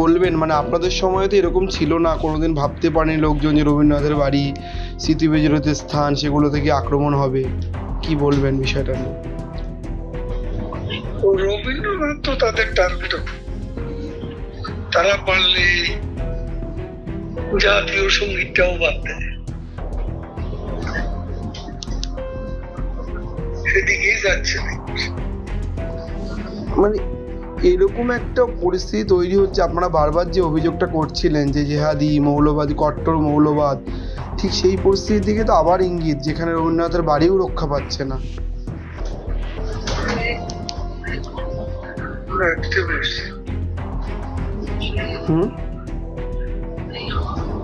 বলবেন? মানে আপনাদের সময় তো এরকম ছিল না, কোনোদিন ভাবতে পারেনি লোকজন যে রবীন্দ্রনাথের বাড়ি, স্মৃতি বিজড়িত স্থান, সেগুলো থেকে আক্রমণ হবে। কি বলবেন বিষয়টা নিয়ে? রবীন্দ্রনাথ তো তাদের টার্গেট, তারা পারলে জাতীয় সঙ্গীতটাও বাদ দেয়, সেদিকেই যাচ্ছে না। মানে এরকম একটা পরিস্থিতি তৈরি হচ্ছে, আপনারা বারবার যে অভিযোগটা করছিলেন যে জেহাদি, মৌলবাদী, কট্টর মৌলবাদ, ঠিক সেই পরিস্থিতির দিকে তো আবার ইঙ্গিত, যেখানে রবীন্দ্রনাথের বাড়িও রক্ষা পাচ্ছে না।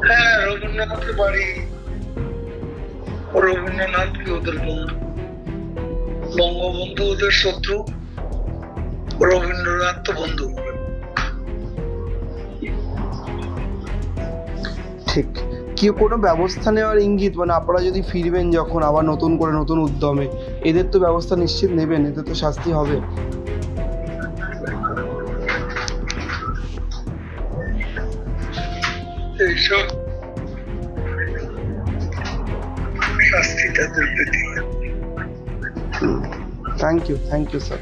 হ্যাঁ, রবীন্দ্রনাথের বাড়ি, রবীন্দ্রনাথ কি ওদের বন্ধু? বঙ্গবন্ধু ওদের শত্রু, রবীন্দ্রনাথ তো বন্ধু। ঠিক, কি কোনো ব্যবস্থা নেওয়ার ইঙ্গিত? মানে আপনারা যদি ফিরবেন যখন আবার নতুন করে, নতুন উদ্যমে, এদের তো ব্যবস্থা নিশ্চিত নেবেন, এদের তো শাস্তি হবে। এইসব শাস্তি তাদের পেতে। Thank you sir.